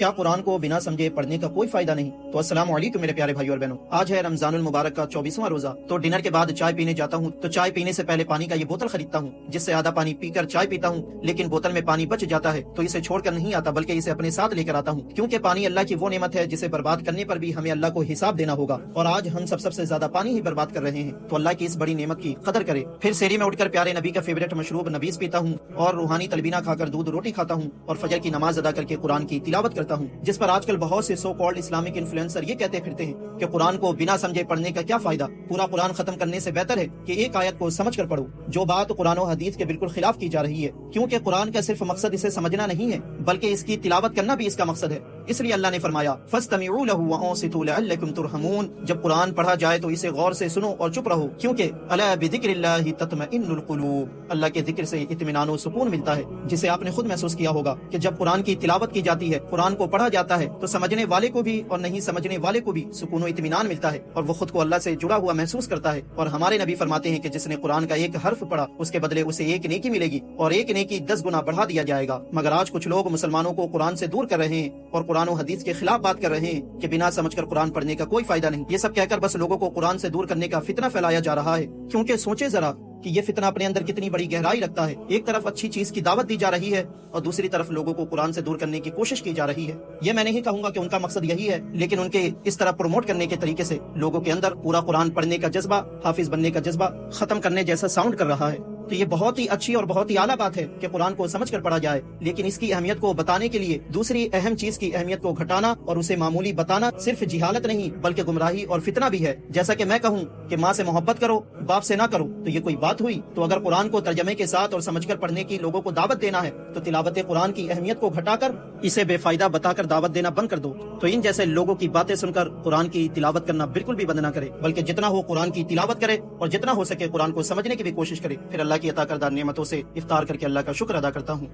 क्या कुरान को बिना समझे पढ़ने का कोई फायदा नहीं? तो अस्सलाम वालेकुम मेरे प्यारे भाइयों और बहनों, आज है रमजानुल मुबारक का 24वां रोजा। तो डिनर के बाद चाय पीने जाता हूँ तो चाय पीने से पहले पानी का ये बोतल खरीदता हूँ, जिससे आधा पानी पीकर चाय पीता हूँ। लेकिन बोतल में पानी बच जाता है तो इसे छोड़कर नहीं आता, बल्कि इसे अपने साथ लेकर आता हूँ, क्योंकि पानी अल्लाह की वो नेमत है जिसे बर्बाद करने पर भी हमें अल्लाह को हिसाब देना होगा। और आज हम सबसे ज्यादा पानी ही बर्बाद कर रहे हैं, तो अल्लाह की इस बड़ी नेमत की कदर करे। फिर सेरी में उठकर प्यारे नबी का फेवरेट मशरूब नबीज पीता हूँ और रूहानी तलबीना खाकर दूध रोटी खाता हूँ और फजर की नमाज अदा करके कुरान की तिलावत करता हूँ। जिस पर आजकल बहुत से सो कॉल्ड इस्लामिक इन्फ्लुएंसर ये कहते फिरते हैं कि कुरान को बिना समझे पढ़ने का क्या फायदा, पूरा कुरान खत्म करने से बेहतर है कि एक आयत को समझ कर पढ़ो, जो बात कुरान और हदीस के बिल्कुल खिलाफ की जा रही है। क्योंकि कुरान का सिर्फ मकसद इसे समझना नहीं है, बल्कि इसकी तिलावत करना भी इसका मकसद है। इसलिए अल्लाह ने फरमाया फस्तमिऊ लहू वअंसितू लअल्लकुम तुरहमून, जब कुरान पढ़ा जाए तो इसे गौर से सुनो और चुप रहो, क्योंकि अला बिज़िक्रिल्लाहि तत्मइन्नुल कुलूब, अल्लाह के जिक्र से इत्मीनान और सुकून मिलता है। जिसे आपने खुद महसूस किया होगा कि जब कुरान की तिलावत की जाती है, कुरान को पढ़ा जाता है, तो समझने वाले को भी और नहीं समझने वाले को भी सुकून और इत्मीनान मिलता है और वो खुद को अल्लाह से जुड़ा हुआ महसूस करता है। और हमारे नबी फरमाते हैं कि जिसने कुरान का एक हर्फ पढ़ा उसके बदले उसे एक नेकी मिलेगी और एक नेकी 10 गुना बढ़ा दिया जाएगा। मगर आज कुछ लोग मुसलमानों को कुरान से दूर कर रहे हैं और कुरान और हदीस के खिलाफ बात कर रहे हैं कि बिना समझकर कुरान पढ़ने का कोई फायदा नहीं। ये सब कहकर बस लोगों को कुरान से दूर करने का फितना फैलाया जा रहा है। क्योंकि सोचे जरा कि ये फितना अपने अंदर कितनी बड़ी गहराई रखता है। एक तरफ अच्छी चीज की दावत दी जा रही है और दूसरी तरफ लोगों को कुरान से दूर करने की कोशिश की जा रही है। ये मैं नहीं कहूंगा कि उनका मकसद यही है, लेकिन उनके इस तरह प्रमोट करने के तरीके से लोगों के अंदर पूरा कुरान पढ़ने का जज्बा, हाफिज बनने का जज्बा खत्म करने जैसा साउंड कर रहा है। तो ये बहुत ही अच्छी और बहुत ही आला बात है कि कुरान को समझ कर पढ़ा जाए, लेकिन इसकी अहमियत को बताने के लिए दूसरी अहम चीज की अहमियत को घटाना और उसे मामूली बताना सिर्फ जिहालत नहीं बल्कि गुमराही और फितना भी है। जैसा कि मैं कहूँ कि माँ से मोहब्बत करो, बाप से ना करो, तो ये कोई बात हुई? तो अगर कुरान को तर्जमे के साथ और समझकर पढ़ने की लोगों को दावत देना है तो तिलावत कुरान की अहमियत को घटाकर इसे बेफायदा बताकर दावत देना बंद कर दो। तो इन जैसे लोगों की बातें सुनकर कुरान की तिलावत करना बिल्कुल भी बंद ना करे, बल्कि जितना हो कुरान की तिलावत करे और जितना हो सके कुरान को समझने की भी कोशिश करे। फिर अल्लाह की अता करदा नेमतों से इफ्तार करके अल्लाह का शुक्र अदा करता हूँ।